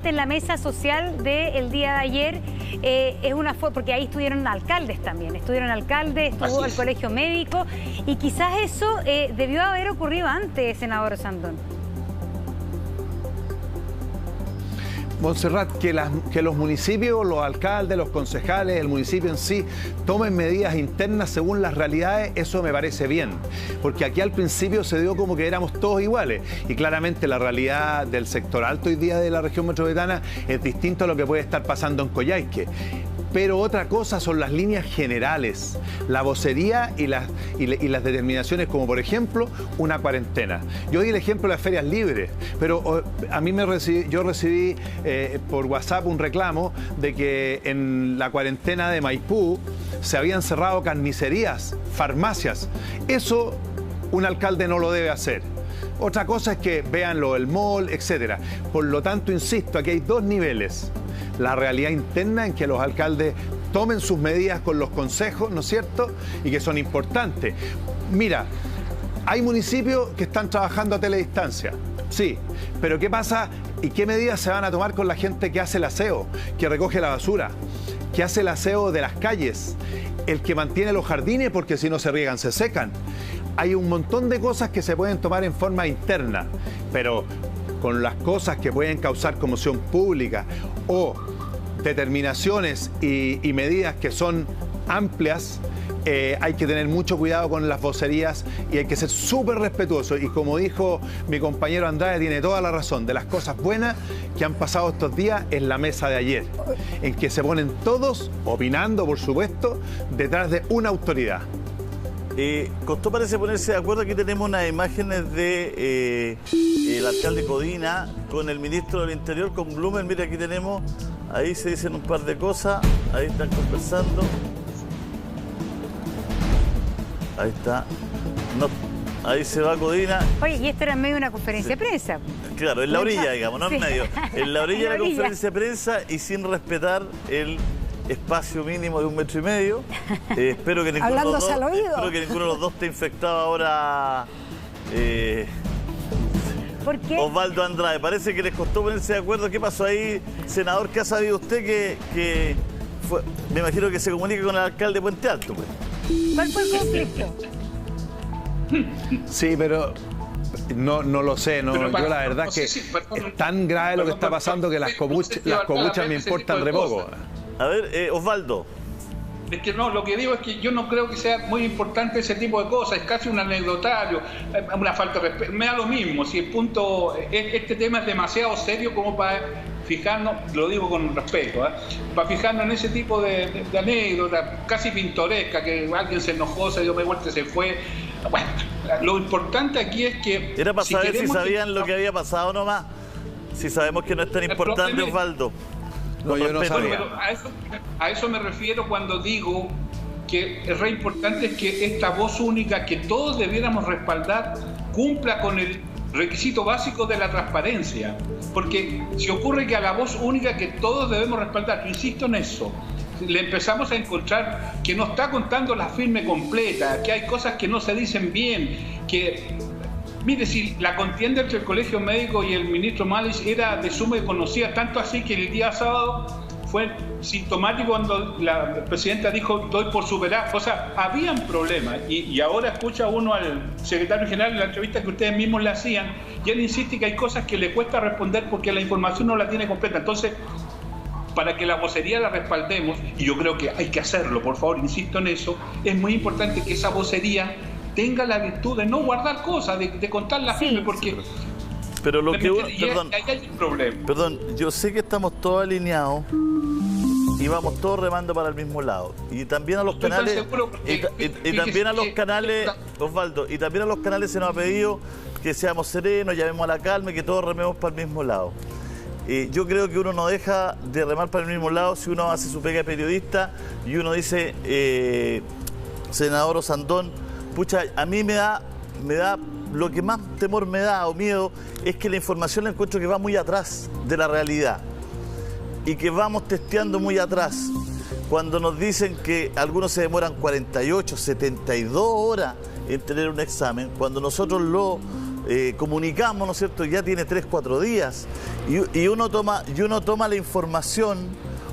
En la mesa social del día de ayer es una foto, porque ahí estuvieron alcaldes también, estuvo el colegio médico, y quizás eso debió haber ocurrido antes, senador Sandón. Montserrat, que los municipios, los alcaldes, los concejales, el municipio en sí, tomen medidas internas según las realidades, eso me parece bien. Porque aquí al principio se dio como que éramos todos iguales. Y claramente la realidad del sector alto hoy día de la región metropolitana es distinto a lo que puede estar pasando en Coyhaique. Pero otra cosa son las líneas generales, la vocería y las determinaciones, como por ejemplo una cuarentena. Yo di el ejemplo de las ferias libres, pero a mí yo recibí por WhatsApp un reclamo de que en la cuarentena de Maipú se habían cerrado carnicerías, farmacias. Eso un alcalde no lo debe hacer. Otra cosa es que vean lo del mall, etc. Por lo tanto, insisto, aquí hay dos niveles. La realidad interna en que los alcaldes tomen sus medidas con los consejos, ¿no es cierto? Y que son importantes. Mira, hay municipios que están trabajando a teledistancia, sí, pero ¿qué pasa y qué medidas se van a tomar con la gente que hace el aseo, que recoge la basura, que hace el aseo de las calles, el que mantiene los jardines porque si no se riegan se secan? Hay un montón de cosas que se pueden tomar en forma interna, pero con las cosas que pueden causar conmoción pública o determinaciones y medidas que son amplias, hay que tener mucho cuidado con las vocerías y hay que ser súper respetuoso. Y como dijo mi compañero Andrade, tiene toda la razón, de las cosas buenas que han pasado estos días en la mesa de ayer, en que se ponen todos, opinando por supuesto, detrás de una autoridad. Costó parece ponerse de acuerdo. Aquí tenemos unas imágenes de el alcalde Codina con el ministro del Interior, con Blumen. Mira, aquí tenemos, ahí se dicen un par de cosas, ahí están conversando. Ahí está. No, ahí se va Codina. Oye, y esto era en medio de una conferencia de prensa. Claro, en la orilla, digamos, no en medio. En la orilla de la conferencia de prensa y sin respetar el espacio mínimo de 1,5 metros. Espero que ninguno de los dos esté infectado ahora. ¿Por qué? Osvaldo Andrade, parece que les costó ponerse de acuerdo. ¿Qué pasó ahí, senador? ¿Qué ha sabido usted que fue? Me imagino que se comunica con el alcalde de Puente Alto, pues. ¿Cuál fue el conflicto? Sí, pero no lo sé, no. Yo la verdad es que es tan grave lo que está pasando que las copuchas me importan re poco. A ver, Osvaldo. Es que no, lo que digo es que yo no creo que sea muy importante ese tipo de cosas, es casi un anecdotario, una falta de respeto, me da lo mismo, si el punto, este tema es demasiado serio como para fijarnos, lo digo con respeto, para fijarnos en ese tipo de anécdotas casi pintoresca, que alguien se enojó, se dio vuelta y se fue. Bueno, lo importante aquí es que... Era para saber si sabían lo que había pasado nomás, si sabemos que no es tan importante, Osvaldo. No, yo no sabía. Pero a eso me refiero cuando digo que es re importante que esta voz única que todos debiéramos respaldar cumpla con el requisito básico de la transparencia. Porque si ocurre que a la voz única que todos debemos respaldar, insisto en eso, le empezamos a encontrar que no está contando la firme completa, que hay cosas que no se dicen bien, que... Mire, si la contienda entre el Colegio Médico y el ministro Malich era de suma desconocida, tanto así que el día sábado fue sintomático cuando la presidenta dijo doy por superar. O sea, habían problemas y ahora escucha uno al secretario general en la entrevista que ustedes mismos le hacían y él insiste que hay cosas que le cuesta responder porque la información no la tiene completa. Entonces, para que la vocería la respaldemos, y yo creo que hay que hacerlo, por favor, insisto en eso, es muy importante que esa vocería tenga la virtud de no guardar cosas, de contarlas firme, porque... Pero lo que... Perdón, ahí hay un problema. Perdón, yo sé que estamos todos alineados y vamos todos remando para el mismo lado. Y también a los canales... Y también a los canales, Osvaldo, y también a los canales se nos ha pedido que seamos serenos, llamemos a la calma y que todos rememos para el mismo lado. Yo creo que uno no deja de remar para el mismo lado si uno hace su pega de periodista y uno dice, senador Osandón, pucha, a mí me da, lo que más temor me da o miedo es que la información la encuentro que va muy atrás de la realidad y que vamos testeando muy atrás. Cuando nos dicen que algunos se demoran 48, 72 horas en tener un examen, cuando nosotros comunicamos, ¿no es cierto?, ya tiene 3, 4 días, y uno toma la información,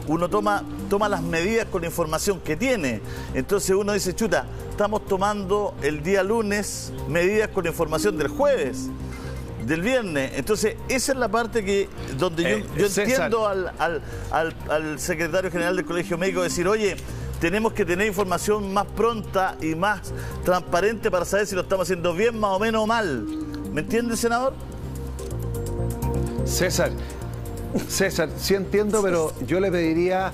uno toma las medidas con la información que tiene. Entonces uno dice, chuta, estamos tomando el día lunes medidas con la información del jueves, del viernes. Entonces esa es la parte donde yo entiendo al secretario general del Colegio Médico decir, oye, tenemos que tener información más pronta y más transparente para saber si lo estamos haciendo bien, más o menos, o mal. ¿Me entiende, senador? César, sí entiendo, pero yo le pediría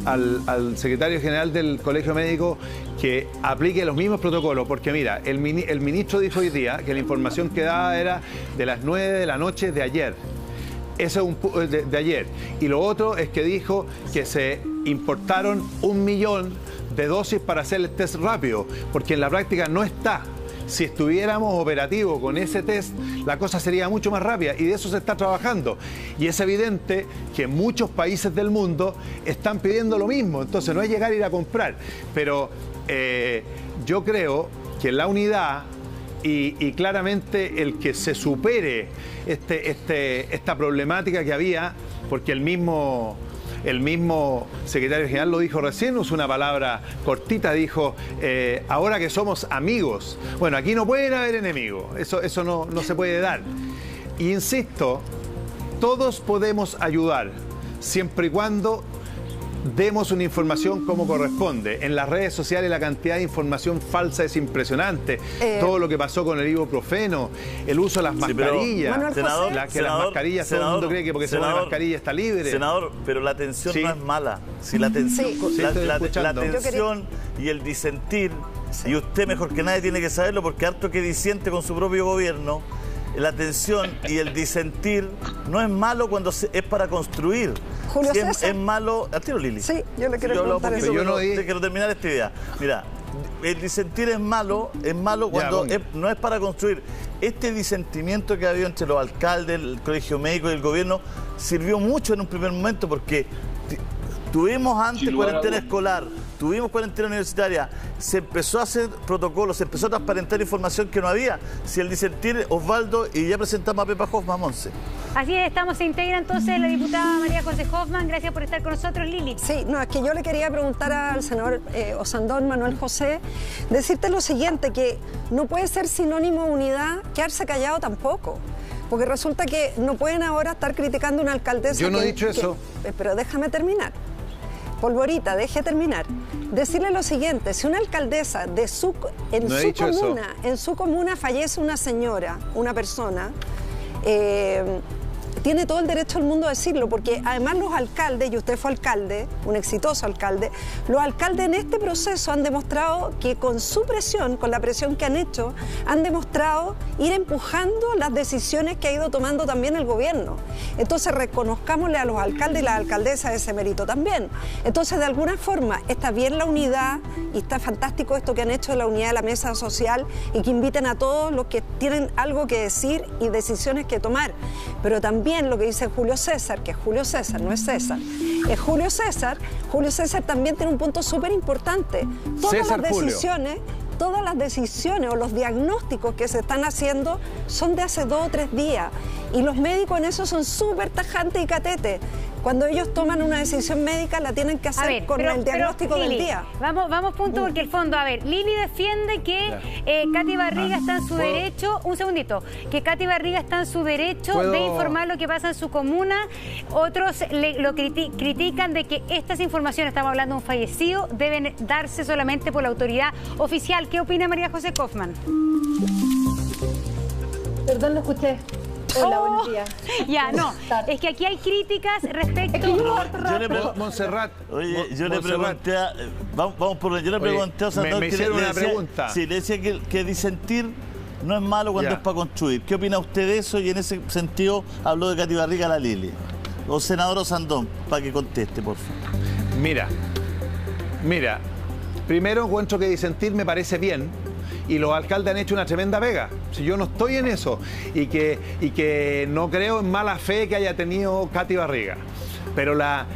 al secretario general del Colegio Médico que aplique los mismos protocolos, porque mira, el ministro dijo hoy día que la información que daba era de las 9 de la noche de ayer. Eso es de ayer. Y lo otro es que dijo que se importaron 1 millón de dosis para hacer el test rápido, porque en la práctica no está. Si estuviéramos operativos con ese test, la cosa sería mucho más rápida, y de eso se está trabajando. Y es evidente que muchos países del mundo están pidiendo lo mismo, entonces no es llegar a ir a comprar. Pero yo creo que la unidad y claramente el que se supere esta problemática que había, porque el mismo secretario general lo dijo recién, usó una palabra cortita, dijo, ahora que somos amigos. Bueno, aquí no pueden haber enemigos, eso no se puede dar. Y insisto, todos podemos ayudar, siempre y cuando demos una información como corresponde. En las redes sociales la cantidad de información falsa es impresionante. Todo lo que pasó con el ibuprofeno, el uso de las mascarillas. Senador, las mascarillas, todo el mundo cree que porque se pone mascarilla está libre. Senador, pero la atención no es mala. Si la atención, la atención y el disentir, y usted mejor que nadie tiene que saberlo porque harto que disiente con su propio gobierno, la tensión y el disentir no es malo cuando es para construir. Julio si César. Es malo... ¿A tiro, Lili? Sí, yo le quiero preguntar eso. Yo quiero terminar esta idea. Mira, el disentir es malo cuando no es para construir. Este disentimiento que ha habido entre los alcaldes, el Colegio Médico y el gobierno sirvió mucho en un primer momento porque tuvimos antes cuarentena escolar, tuvimos cuarentena universitaria, se empezó a hacer protocolos, se empezó a transparentar información que no había. Si el disentir, Osvaldo, y ya presentamos a Pepa Hoffman, Monse. Así es, se integra entonces la diputada María José Hoffman. Gracias por estar con nosotros, Lili. Sí, no, es que yo le quería preguntar al senador Osandón Manuel José, decirte lo siguiente, que no puede ser sinónimo de unidad quedarse callado tampoco. Porque resulta que no pueden ahora estar criticando a una alcaldesa. Yo no he dicho eso. Pero déjame terminar. Polvorita, deje terminar. Decirle lo siguiente, si una alcaldesa en su comuna fallece una señora, una persona, tiene todo el derecho del mundo a decirlo, porque además los alcaldes, y usted fue alcalde, un exitoso alcalde, los alcaldes en este proceso han demostrado que con su presión, con la presión que han hecho, han demostrado ir empujando las decisiones que ha ido tomando también el gobierno. Entonces reconozcámosle a los alcaldes y las alcaldesas ese mérito también. Entonces de alguna forma está bien la unidad y está fantástico esto que han hecho de la unidad de la mesa social y que inviten a todos los que tienen algo que decir y decisiones que tomar. Pero también lo que dice Julio César, que es Julio César, no es César, es Julio César también tiene un punto súper importante. Todas las decisiones o los diagnósticos que se están haciendo son de hace 2 o 3 días y los médicos en eso son súper tajantes y catetes. Cuando ellos toman una decisión médica la tienen que hacer con el diagnóstico del día. Vamos punto porque el fondo, Lili defiende que Katy Barriga está en su derecho, un segundito, que Katy Barriga está en su derecho de informar lo que pasa en su comuna. Otros lo critican de que estas informaciones, estamos hablando de un fallecido, deben darse solamente por la autoridad oficial. ¿Qué opina María José Hoffman? Perdón, lo escuché. Hola, buenos días. Ya, no, es que aquí hay críticas respecto... Monserrat. Oye, yo le pregunté a... Vamos por... Yo le pregunté a Sandor... Me hicieron una pregunta. Sí, le decía que disentir no es malo cuando es para construir. ¿Qué opina usted de eso? Y en ese sentido habló de Katy Barriga a la Lili. O senador Osandón, para que conteste, por favor. Mira, primero encuentro que disentir me parece bien. Y los alcaldes han hecho una tremenda pega. Si yo no estoy en eso y que no creo en mala fe que haya tenido Katy Barriga. Pero la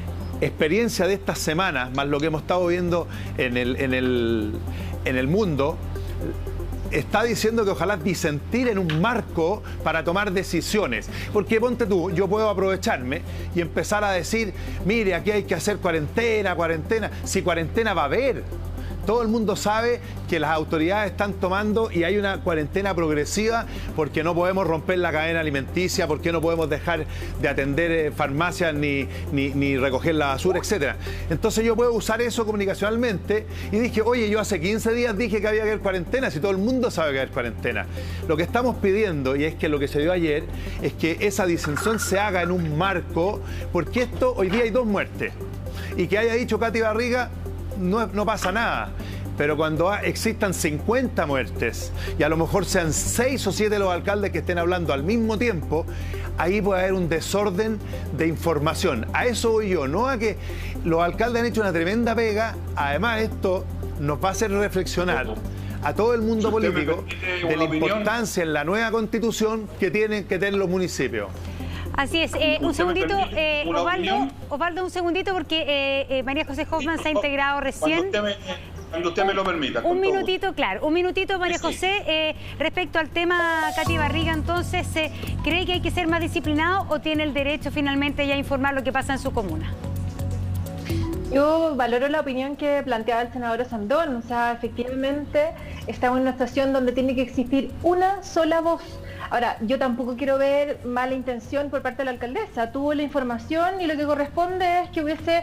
experiencia de estas semanas, más lo que hemos estado viendo en el mundo, está diciendo que ojalá disentir en un marco para tomar decisiones. Porque ponte tú, yo puedo aprovecharme y empezar a decir, mire, aquí hay que hacer cuarentena. Si cuarentena va a haber. Todo el mundo sabe que las autoridades están tomando y hay una cuarentena progresiva porque no podemos romper la cadena alimenticia, porque no podemos dejar de atender farmacias ni recoger la basura, etc. Entonces yo puedo usar eso comunicacionalmente y dije, oye, yo hace 15 días dije que había que haber cuarentena, si todo el mundo sabe que hay cuarentena. Lo que estamos pidiendo, y es que lo que se dio ayer, es que esa disensión se haga en un marco, porque hoy día hay 2 muertes. Y que haya dicho Katy Barriga, no pasa nada, pero cuando existan 50 muertes y a lo mejor sean 6 o 7 los alcaldes que estén hablando al mismo tiempo, ahí puede haber un desorden de información. A eso voy yo, no a que los alcaldes han hecho una tremenda pega. Además, esto nos va a hacer reflexionar a todo el mundo político de la importancia en la nueva constitución que tienen que tener los municipios. Así es. Un segundito, Osvaldo, un segundito, porque María José Hoffman se ha integrado recién. Cuando usted me lo permita. Un minutito, claro. Un minutito, María José. Respecto al tema Katy Barriga, entonces, ¿cree que hay que ser más disciplinado o tiene el derecho finalmente ya a informar lo que pasa en su comuna? Yo valoro la opinión que planteaba el senador Sandón. O sea, efectivamente, estamos en una situación donde tiene que existir una sola voz. Ahora, yo tampoco quiero ver mala intención por parte de la alcaldesa. Tuvo la información y lo que corresponde es que hubiese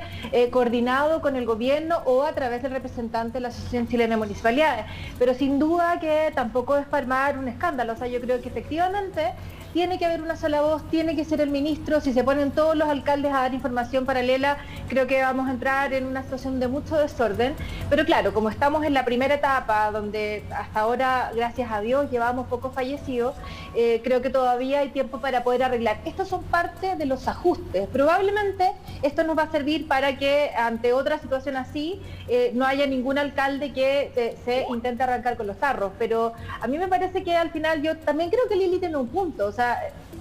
coordinado con el gobierno o a través del representante de la Asociación Chilena de Municipalidades. Pero sin duda que tampoco es para armar un escándalo. O sea, yo creo que efectivamente tiene que haber una sola voz, tiene que ser el ministro. Si se ponen todos los alcaldes a dar información paralela, creo que vamos a entrar en una situación de mucho desorden. Pero claro, como estamos en la primera etapa, donde hasta ahora, gracias a Dios, llevamos pocos fallecidos, creo que todavía hay tiempo para poder arreglar. Estos son parte de los ajustes. Probablemente esto nos va a servir para que ante otra situación así no haya ningún alcalde que se intente arrancar con los tarros. Pero a mí me parece que al final, yo también creo que Lili tiene un punto. O sea,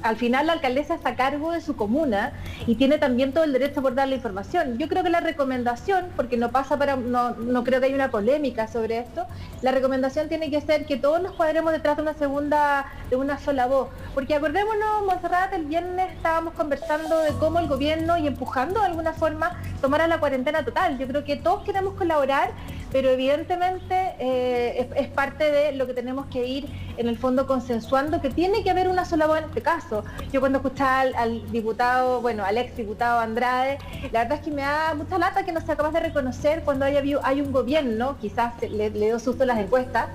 al final la alcaldesa está a cargo de su comuna y tiene también todo el derecho por dar la información. Yo creo que la recomendación, porque no creo que haya una polémica sobre esto, la recomendación tiene que ser que todos nos cuadremos detrás de una sola voz. Porque acordémonos, Montserrat, el viernes estábamos conversando de cómo el gobierno y empujando de alguna forma tomara la cuarentena total. Yo creo que todos queremos colaborar, pero evidentemente es parte de lo que tenemos que ir en el fondo consensuando, que tiene que haber una sola voz en este caso. Yo cuando escuchaba al diputado, al exdiputado Andrade, la verdad es que me da mucha lata que no sea capaz de reconocer cuando hay un gobierno, quizás le dio susto las encuestas,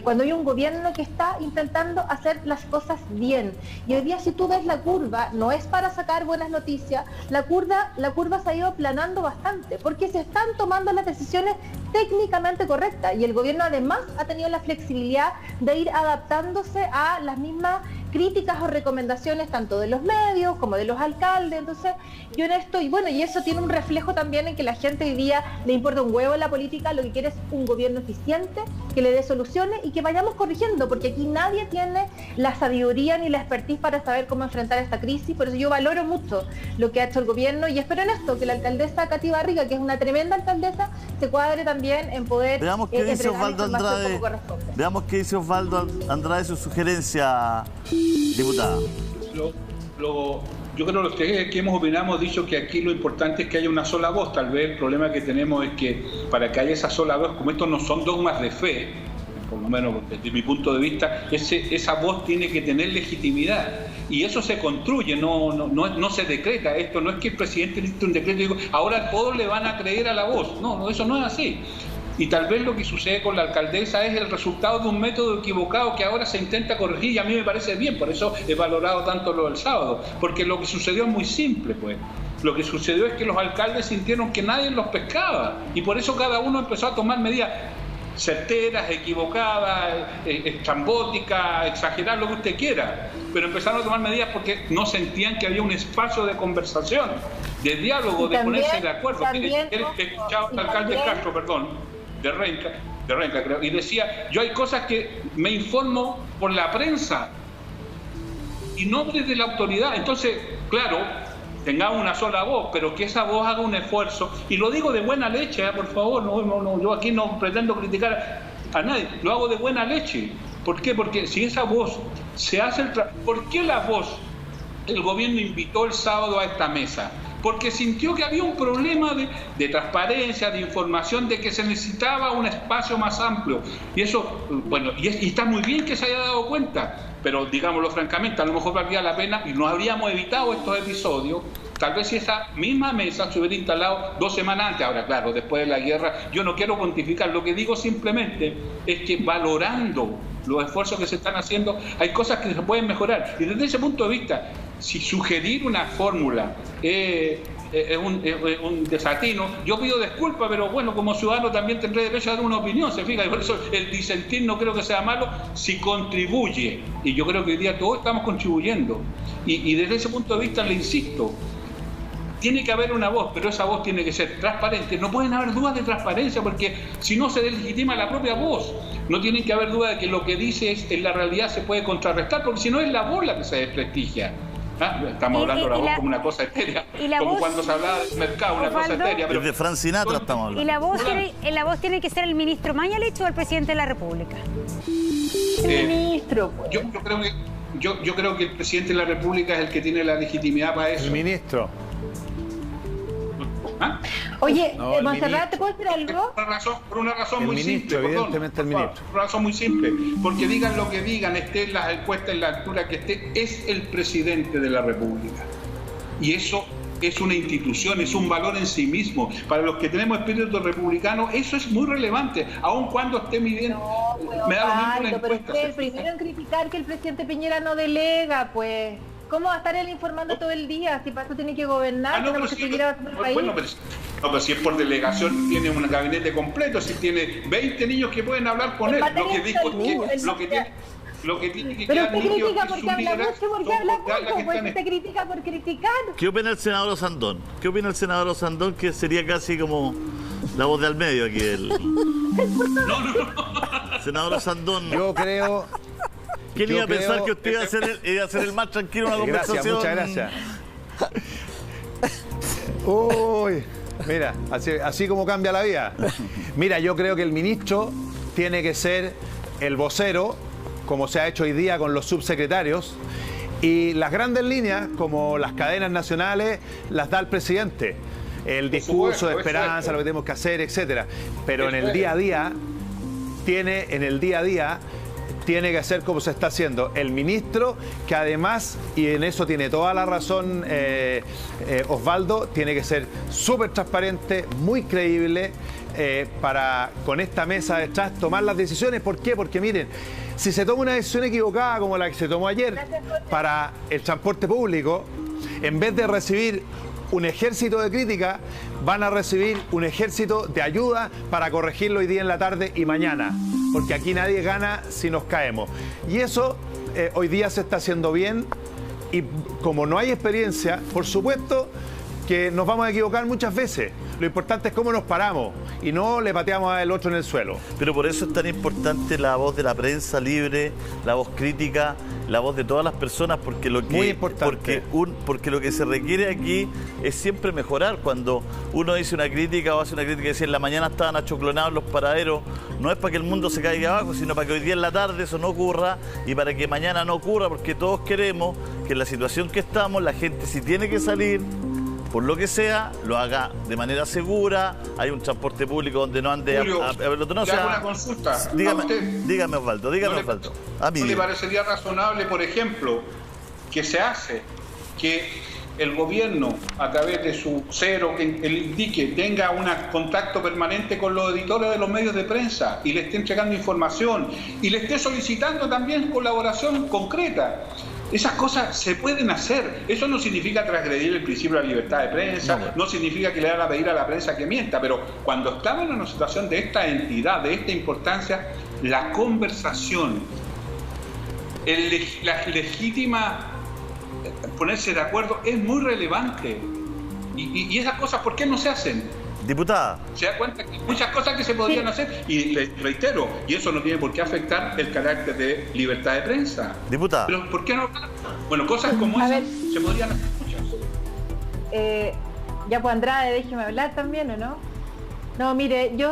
cuando hay un gobierno que está intentando hacer las cosas bien. Y hoy día, si tú ves la curva, no es para sacar buenas noticias, la curva se ha ido aplanando bastante, porque se están tomando las decisiones técnicamente correctas y el gobierno además ha tenido la flexibilidad de ir adaptándose a las mismas críticas o recomendaciones tanto de los medios como de los alcaldes. Entonces yo en esto, y eso tiene un reflejo también en que la gente hoy día le importa un huevo en la política, lo que quiere es un gobierno eficiente, que le dé soluciones y que vayamos corrigiendo, porque aquí nadie tiene la sabiduría ni la expertise para saber cómo enfrentar esta crisis. Por eso yo valoro mucho lo que ha hecho el gobierno y espero en esto, que la alcaldesa Katy Barriga, que es una tremenda alcaldesa, se cuadre también en poder Veamos qué dice Osvaldo Andrade. Veamos qué dice Osvaldo Andrade, su sugerencia, diputada. Yo creo que hemos opinado, hemos dicho que aquí lo importante es que haya una sola voz. Tal vez el problema que tenemos es que para que haya esa sola voz, como estos no son dogmas de fe, por lo menos desde mi punto de vista, esa voz tiene que tener legitimidad. Y eso se construye, no se decreta. Esto no es que el presidente dicte un decreto y digo, ahora todos le van a creer a la voz. No, eso no es así. Y tal vez lo que sucede con la alcaldesa es el resultado de un método equivocado que ahora se intenta corregir, y a mí me parece bien, por eso he valorado tanto lo del sábado, porque lo que sucedió es muy simple, pues. Lo que sucedió es que los alcaldes sintieron que nadie los pescaba, y por eso cada uno empezó a tomar medidas certeras, equivocadas, estrambóticas, exageradas, lo que usted quiera, pero empezaron a tomar medidas porque no sentían que había un espacio de conversación, de diálogo, de ponerse de acuerdo. Escuchaba al alcalde Castro, de Renca, creo, y decía, yo hay cosas que me informo por la prensa y no desde la autoridad. Entonces, claro, tengamos una sola voz, pero que esa voz haga un esfuerzo, y lo digo de buena leche, por favor, yo aquí no pretendo criticar a nadie, lo hago de buena leche, ¿Por qué? Porque si esa voz se hace ¿por qué la voz? El gobierno invitó el sábado a esta mesa. Porque sintió que había un problema de transparencia, de información, de que se necesitaba un espacio más amplio. Y eso, bueno, y está muy bien que se haya dado cuenta, pero digámoslo francamente, a lo mejor valía la pena y nos habríamos evitado estos episodios. Tal vez si esa misma mesa se hubiera instalado 2 semanas antes. Ahora, claro, después de la guerra, yo no quiero cuantificar, lo que digo simplemente es que valorando los esfuerzos que se están haciendo, hay cosas que se pueden mejorar. Y desde ese punto de vista, si sugerir una fórmula es un desatino, yo pido disculpas, pero bueno, como ciudadano también tendré derecho a dar una opinión, se fija, y por eso el disentir no creo que sea malo si contribuye, y yo creo que hoy día todos estamos contribuyendo, y desde ese punto de vista le insisto, tiene que haber una voz, pero esa voz tiene que ser transparente. No pueden haber dudas de transparencia, porque si no se deslegitima la propia voz. No tienen que haber dudas de que lo que dice en la realidad se puede contrarrestar, porque si no es la voz la que se desprestigia. Estamos hablando de la voz como una cosa etérea, como voz, cuando se hablaba del mercado, una cosa etérea. Pero de Frank Sinatra estamos hablando. ¿Y la voz tiene que ser el ministro Mañalich o el presidente de la República? El ministro. Pues. Yo creo que el presidente de la República es el que tiene la legitimidad para eso. El ministro. ¿Ah? Oye, no, Montserrat, ¿te puedo decir algo? Por una razón muy ministro, simple, evidentemente el ministro. Por una razón muy simple, porque digan lo que digan, esté en las encuestas, en la altura que esté, es el presidente de la República. Y eso es una institución, es un valor en sí mismo. Para los que tenemos espíritu republicano, eso es muy relevante, aun cuando esté midiendo. No, me da lo mismo la encuesta. Pero el primero en criticar que el presidente Piñera no delega, pues... ¿Cómo va a estar él informando todo el día? Si para eso tiene que gobernar, tenemos que seguir avanzando el país. Bueno, pero si es por delegación, tiene un gabinete completo, si tiene 20 niños que pueden hablar con él. Lo que tiene que quedar nítido es que su liderazgo, porque habla mucho, pues usted critica por criticar. ¿Qué opina el senador Osandón? ¿Qué opina el senador Osandón, que sería casi como la voz de al medio aquí? Senador Osandón. Yo creo... ¿Quién iba a pensar que usted iba a ser el más tranquilo en una conversación? Muchas gracias. Uy, mira, así como cambia la vida. Mira, yo creo que el ministro tiene que ser el vocero, como se ha hecho hoy día con los subsecretarios, y las grandes líneas, como las cadenas nacionales, las da el presidente. El discurso de esperanza, lo que tenemos que hacer, etcétera. Pero en el día a día, tiene que hacer como se está haciendo el ministro, que además, y en eso tiene toda la razón Osvaldo, tiene que ser súper transparente, muy creíble, para con esta mesa detrás tomar las decisiones. ¿Por qué? Porque miren, si se toma una decisión equivocada como la que se tomó ayer para el transporte público, en vez de recibir un ejército de crítica, van a recibir un ejército de ayuda para corregirlo hoy día en la tarde y mañana, porque aquí nadie gana si nos caemos. Y eso hoy día se está haciendo bien, y como no hay experiencia, por supuesto que nos vamos a equivocar muchas veces. Lo importante es cómo nos paramos y no le pateamos al otro en el suelo. Pero por eso es tan importante la voz de la prensa libre, la voz crítica, la voz de todas las personas, porque lo que, muy importante. Porque lo que se requiere aquí es siempre mejorar. Cuando uno dice una crítica o hace una crítica, decir en la mañana estaban achoclonados los paraderos, no es para que el mundo se caiga abajo, sino para que hoy día en la tarde eso no ocurra, y para que mañana no ocurra, porque todos queremos que en la situación que estamos, la gente, si tiene que salir, por lo que sea, lo haga de manera segura, hay un transporte público donde no ande... Julio, le hago una consulta. Dígame, Osvaldo, Osvaldo. ¿No le parecería razonable, por ejemplo, que se hace que el gobierno, a través de su cero, que el indique, tenga un contacto permanente con los editores de los medios de prensa y le esté entregando información y le esté solicitando también colaboración concreta? Esas cosas se pueden hacer. Eso no significa transgredir el principio de la libertad de prensa, no significa que le van a pedir a la prensa que mienta, pero cuando estamos en una situación de esta entidad, de esta importancia, la conversación, la legítima ponerse de acuerdo es muy relevante. Y esas cosas, ¿por qué no se hacen? Diputada. Se da cuenta que hay muchas cosas que se podrían hacer, y le reitero, y eso no tiene por qué afectar el carácter de libertad de prensa. Diputada. Pero ¿por qué no? Bueno, cosas como esas se podrían hacer muchas. Ya pues Andrade, déjeme hablar también, ¿o no? No, mire, yo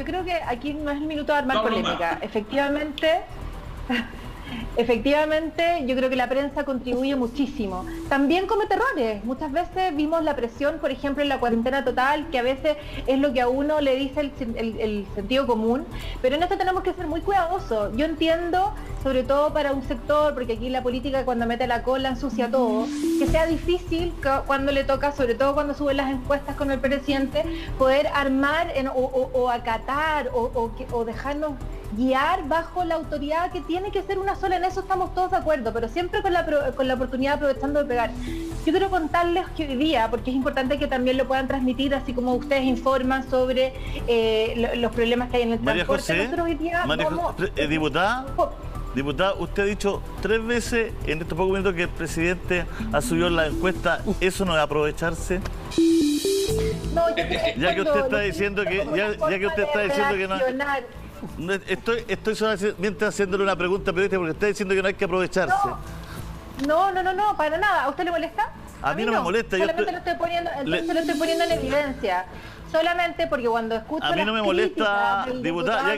creo que aquí no es el minuto de armar polémica. Efectivamente, Efectivamente, yo creo que la prensa contribuye muchísimo. También comete errores. Muchas veces vimos la presión, por ejemplo, en la cuarentena total, que a veces es lo que a uno le dice el sentido común, pero en esto tenemos que ser muy cuidadosos. Yo entiendo, sobre todo para un sector, porque aquí la política cuando mete la cola ensucia todo, que sea difícil cuando le toca, sobre todo cuando suben las encuestas con el presidente, poder armar o acatar o dejarnos guiar bajo la autoridad que tiene que ser una sola. En eso estamos todos de acuerdo, pero siempre con la oportunidad, aprovechando de pegar. Yo quiero contarles que hoy día, porque es importante que también lo puedan transmitir, así como ustedes informan sobre los problemas que hay en el María transporte. José, Nosotros hoy día diputada, usted ha dicho 3 veces en estos pocos minutos que el presidente ha subido la encuesta. ¿Eso no es aprovecharse? No, Ya que usted está diciendo que no... Estoy solamente haciéndole una pregunta periodística porque está diciendo que no hay que aprovecharse. No, para nada. ¿A usted le molesta? A mí no me molesta. Solamente lo estoy poniendo en evidencia. Solamente porque cuando escucho a mí no me molesta, diputada,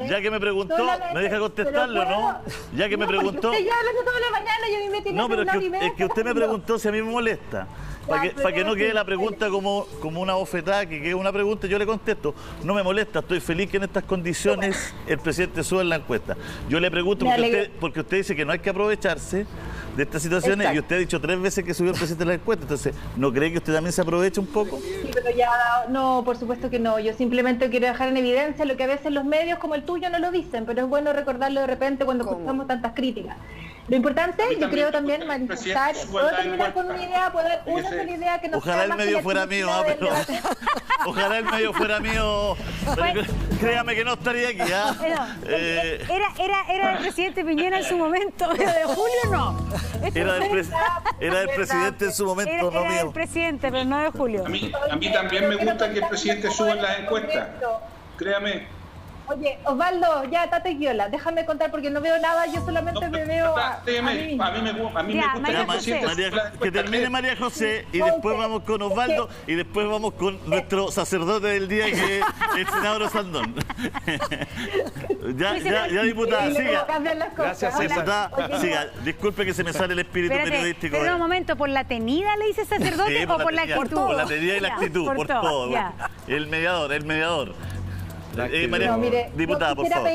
ya que me preguntó, ¿me deja contestarlo, no? Ya que me preguntó... Usted ya hablando toda la mañana, yo me metí. No, pero es que usted me preguntó si a mí me molesta. Para que no quede la pregunta como una bofetada, que quede una pregunta, yo le contesto. No me molesta, estoy feliz que en estas condiciones el presidente suba en la encuesta. Yo le pregunto porque usted dice que no hay que aprovecharse de estas situaciones. Exacto. Y usted ha dicho 3 veces que subió el presidente en la encuesta. Entonces, ¿no cree que usted también se aproveche un poco? Sí, pero no, por supuesto que no. Yo simplemente quiero dejar en evidencia lo que a veces los medios como el tuyo no lo dicen, pero es bueno recordarlo de repente cuando escuchamos tantas críticas. Lo importante, yo creo también manifestar, puedo terminar con una idea, puedo dar una sola idea que no ojalá el medio fuera mío, pero ojalá el medio fuera mío, créame que no estaría aquí, ¿ah? Era el presidente Piñera en su momento, pero de Julio no. Era del presidente en su momento, no mío. Era del presidente, pero no de Julio. A mí también me gusta que el presidente suba en las encuestas, créame. Oye, Osvaldo, ya, Tate Viola, déjame contar porque no veo nada, yo solamente me veo a mí me gusta que el presidente... Que termine María José y después vamos con Osvaldo y después vamos con nuestro sacerdote del día, que es el senador Sandón. ya, diputada, siga. Gracias, diputada, siga. Disculpe que se me sale el espíritu periodístico. Pero un momento, ¿por la tenida le dice sacerdote sí, o por la actitud? Por la tenida y la actitud, por todo. El mediador. María, mire, diputada, por favor.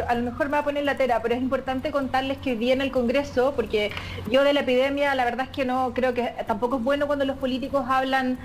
A lo mejor me va a poner la tela, pero es importante contarles que hoy día en el Congreso, porque yo de la epidemia, la verdad es que no creo que tampoco es bueno cuando los políticos hablan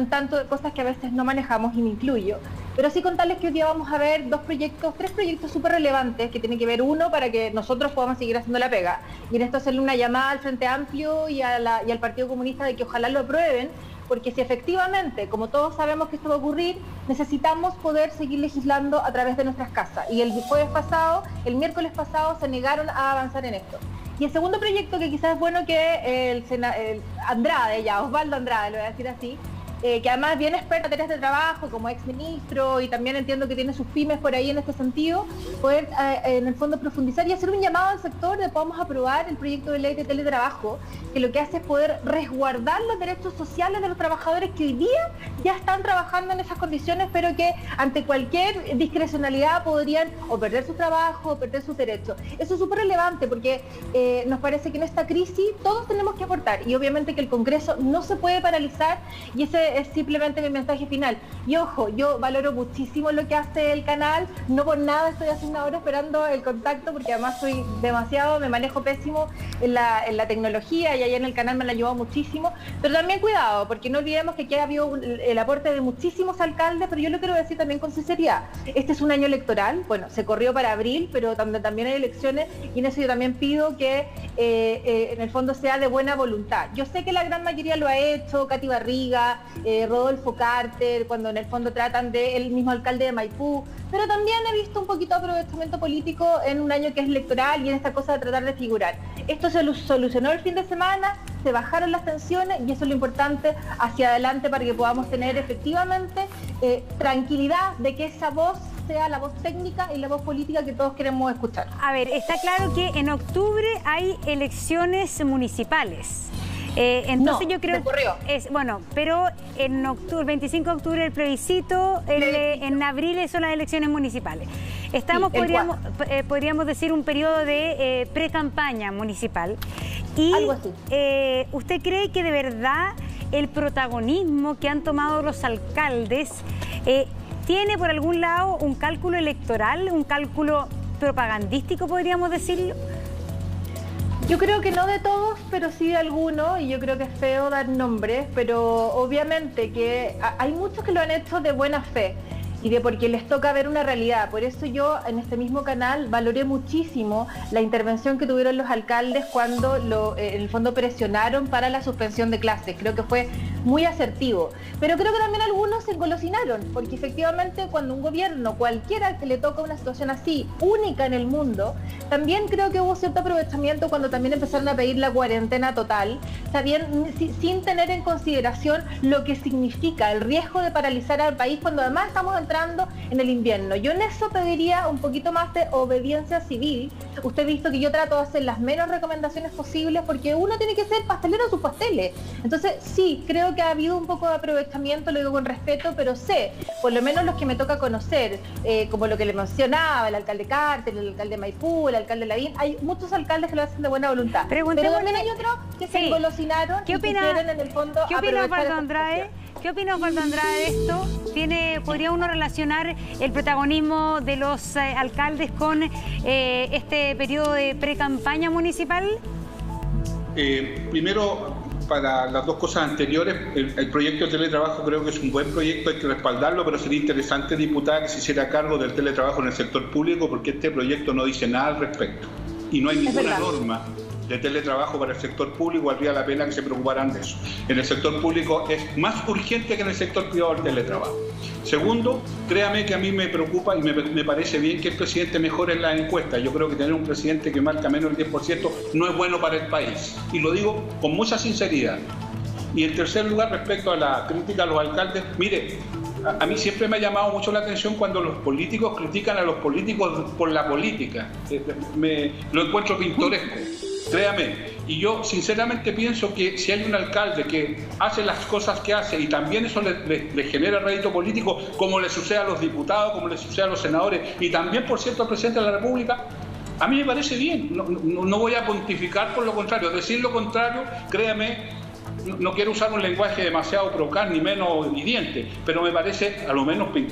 tanto de cosas que a veces no manejamos, y me incluyo. Pero sí contarles que hoy día vamos a ver 3 proyectos súper relevantes que tienen que ver, uno, para que nosotros podamos seguir haciendo la pega. Y en esto hacerle una llamada al Frente Amplio y al Partido Comunista de que ojalá lo aprueben, porque si efectivamente, como todos sabemos que esto va a ocurrir, necesitamos poder seguir legislando a través de nuestras casas. Y el miércoles pasado, se negaron a avanzar en esto. Y el segundo proyecto, que quizás es bueno que Osvaldo Andrade, lo voy a decir así, que además bien experto en tareas de trabajo, como exministro, y también entiendo que tiene sus pymes por ahí en este sentido, poder en el fondo profundizar y hacer un llamado al sector de podamos aprobar el proyecto de ley de teletrabajo, que lo que hace es poder resguardar los derechos sociales de los trabajadores que hoy día ya están trabajando en esas condiciones, pero que ante cualquier discrecionalidad podrían o perder su trabajo o perder sus derechos. Eso es súper relevante porque nos parece que en esta crisis todos tenemos que aportar, y obviamente que el Congreso no se puede paralizar, y ese es simplemente mi mensaje final. Y ojo, yo valoro muchísimo lo que hace el canal, no por nada estoy haciendo ahora esperando el contacto, porque además me manejo pésimo en la tecnología, y allá en el canal me han ayudado muchísimo, pero también cuidado, porque no olvidemos que aquí ha habido el aporte de muchísimos alcaldes, pero yo lo quiero decir también con sinceridad. Este es un año electoral, bueno, se corrió para abril, pero también hay elecciones, y en eso yo también pido que en el fondo sea de buena voluntad. Yo sé que la gran mayoría lo ha hecho, Katy Barriga, Rodolfo Carter, cuando en el fondo tratan del mismo alcalde de Maipú, pero también he visto un poquito de aprovechamiento político en un año que es electoral y en esta cosa de tratar de figurar. Esto se solucionó el fin de semana, se bajaron las tensiones, y eso es lo importante hacia adelante para que podamos tener efectivamente tranquilidad de que esa voz sea la voz técnica y la voz política que todos queremos escuchar. A ver, está claro que en octubre hay elecciones municipales. Entonces yo creo que pero en octubre, 25 de octubre el plebiscito, en abril son las elecciones municipales. Estamos, podríamos decir, un periodo de pre-campaña municipal. Y algo así. ¿Usted cree que de verdad el protagonismo que han tomado los alcaldes tiene por algún lado un cálculo electoral, un cálculo propagandístico, podríamos decirlo? Yo creo que no de todos, pero sí de algunos, y yo creo que es feo dar nombres, pero obviamente que hay muchos que lo han hecho de buena fe y de porque les toca ver una realidad. Por eso yo en este mismo canal valoré muchísimo la intervención que tuvieron los alcaldes cuando en el fondo presionaron para la suspensión de clases. Creo que fue muy asertivo, pero creo que también algunos se engolosinaron, porque efectivamente cuando un gobierno, cualquiera que le toca una situación así, única en el mundo, también creo que hubo cierto aprovechamiento cuando también empezaron a pedir la cuarentena total, también sin tener en consideración lo que significa el riesgo de paralizar al país cuando además estamos entrando en el invierno. Yo en eso pediría un poquito más de obediencia civil. Usted ha visto que yo trato de hacer las menos recomendaciones posibles porque uno tiene que ser pastelero en sus pasteles. Entonces sí, creo que ha habido un poco de aprovechamiento, lo digo con respeto, pero sé, por lo menos los que me toca conocer, como lo que le mencionaba, el alcalde Carter, el alcalde Maipú, el alcalde Lavín, hay muchos alcaldes que lo hacen de buena voluntad. Pero también hay otros que se engolosinaron y que quieren en el fondo aprovechar esta situación. ¿Qué opina Osvaldo Andrade de esto? ¿Podría uno relacionar el protagonismo de los alcaldes con este periodo de pre-campaña municipal? Primero, para las dos cosas anteriores, el proyecto de teletrabajo creo que es un buen proyecto, hay que respaldarlo, pero sería interesante, diputada, que se hiciera cargo del teletrabajo en el sector público, porque este proyecto no dice nada al respecto y no hay ninguna norma de teletrabajo para el sector público. Valdría la pena que se preocuparan de eso. En el sector público es más urgente que en el sector privado el teletrabajo. Segundo, créame que a mí me preocupa y me parece bien que el presidente mejore en las encuestas. Yo creo que tener un presidente que marca menos del 10% no es bueno para el país. Y lo digo con mucha sinceridad. Y en tercer lugar, respecto a la crítica a los alcaldes, mire, a mí siempre me ha llamado mucho la atención cuando los políticos critican a los políticos por la política. Lo encuentro pintoresco. Créame, y yo sinceramente pienso que si hay un alcalde que hace las cosas que hace y también eso le genera rédito político, como le sucede a los diputados, como le sucede a los senadores y también, por cierto, al presidente de la República, a mí me parece bien. No voy a pontificar por lo contrario. Decir lo contrario, créame, no quiero usar un lenguaje demasiado procar ni menos hiriente, pero me parece a lo menos